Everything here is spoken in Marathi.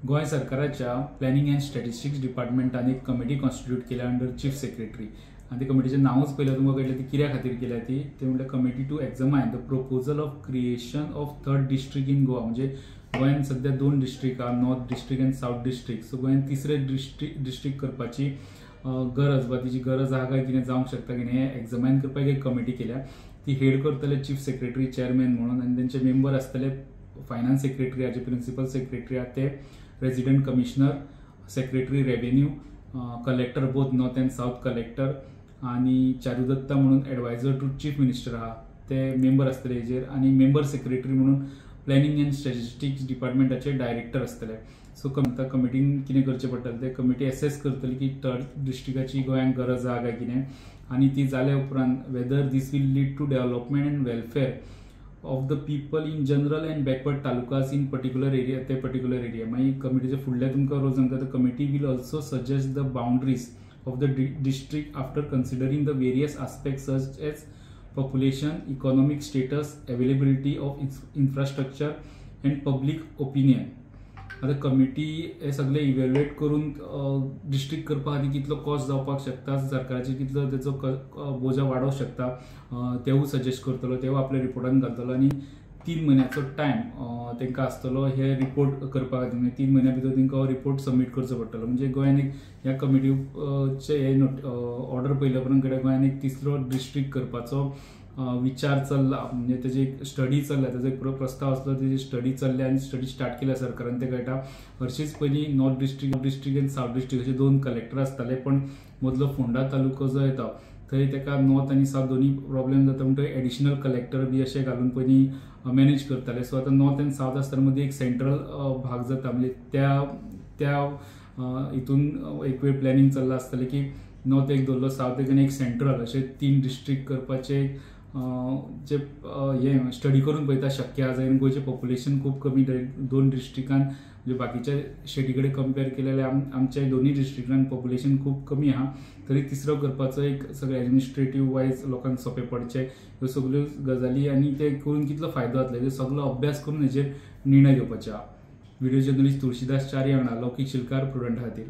गोय सरकाराच्या प्लॅनिंग अँड स्टॅटिस्टिक्स डिपार्टमेंटान एक कमिटी कॉन्स्टिट्यूट केल्या अंडर चीफ सेक्रेटरी आणि त्या कमिटीचे नावच पयलें तुमकां कळटलें ती कित्या खातीर केल्या ती म्हणजे committee to examine the proposal of creation of third district in Goa. म्हणजे गोंयान सध्या 2 डिस्ट्रिक्ट आहा, north district and south district. So गोंयान तिसरे डिस्ट्रिक्ट करपाची गरज वा तिची गरज आहा काय कितें जावंक शकता की हें एक्झामायन करपाक एक कमिटी केल्या. ती हेड करतले चीफ सेक्रेटरी चेअरमॅन म्हणून आनी तेंचे मेंबर आसतले फायनान्स सेक्रेटरी जे प्रिन्सिपल सेक्रेटरी आहात ते, resident commissioner, secretary revenue, collector both north and south collector आणि चारुदत्ता म्हणून एडवायझर टू चीफ मिनिस्टर आहा ते मेंबर आसतले हेजेर. आणि मेंबर सेक्रेटरी म्हणून प्लॅनिंग अँड स्टॅटिस्टिक्स डिपार्टमेंटाचे डायरेक्टर आसतले. सो कमिटीन कितें करचें पडटलें ते कमिटी एसेस करतली की थर्ड डिस्ट्रिक्टाची गोंयान गरज आहा काय कितें आनी ती जाल्या उपरांत whether this will lead to development and welfare of the people in general and backward talukas in particular area ते पर्टिक्युलर एरिया. मागीर कमिटीचे फुडल्या तुमकां रोज सांगता the committee will also suggest the boundaries of the district after considering the various aspect such as population, economic status, availability of infrastructure and public opinion. आता कमिटी हे सगळे इव्हॅल्युएट करून डिस्ट्रिक्ट करपा खातीर कितलो कॉस्ट जावपाक शकता, सरकाराची कितलो तेचो बोजा वाडोवंक शकता तेवूय सजेस्ट करतलो, तेवूय आपल्या रिपोर्टान घालतलो. आणि 3 म्हयन्याचो टायम तांकां आसतलो हे रिपोर्ट करपा खातीर. म्हणजे 3 म्हयन्या भितर तांकां हो रिपोर्ट सबमीट करचो पडटलो. म्हणजे गोंयान एक ह्या कमिटीचे हे ऑर्डर पयल्या उपरांत गोंयान एक तिसरो डिस्ट्रिक्ट करपाचो विचार चल्ला. म्हणजे तेजे एक स्टडी चल्ला, तेजो एक प्रस्ताव आसलो, तेजी स्टडी चल्ले आनी स्टडी स्टार्ट केल्या सरकारान. ते कळटा हरशींच पयलीं नॉर्थ डिस्ट्रिक्ट आनी साऊथ डिस्ट्रिक्ट अशे 2 कलेक्टर आसताले, पण मदलो फोंडा तालुको जो येता थंय तेका नॉर्थ आनी साऊथ दोनी प्रॉब्लेम जाता म्हणून थंय एडिशनल कलेक्टर बी अशें घालून पयलीं मॅनेज करताले. सो आतां नॉर्थ आनी साऊथ आसतना मदीं एक सेंट्रल भाग जाता. म्हणजे त्या हितून एक वेळ प्लॅनिंग चल्लां आसतलें की नॉर्थ एक दवरलो, साऊथ एक आनी एक सेंट्रल अशे 3 डिस्ट्रिक्ट करपाचे जे हे स्टडी करून पळयता शक्य आहा जाल्यार. गोंयचें पॉप्युलेशन खूब कमी 2 डिस्ट्रिक्टान म्हणजे बाकीच्या स्टेटी कडेन कंपेर केलें जाल्यार आमच्या दोनूय डिस्ट्रिक्टान पॉप्युलेशन खूब कमी आहा. तरी तिसरो करपाचो एक सगळे एडमिनिस्ट्रेटीव वायज लोकांक सोंपें पडचें ह्यो सगळ्यो गजाली आनी ते करून कितलो फायदो जातलो हेजो सगळो अभ्यास करून हेजेर निर्णय घेवपाचे आहा. व्हिडिओ जर्नलिस्ट तुळशीदास च्यारी वांगडा लौकीक शिलकार, प्रुडंट खातीर.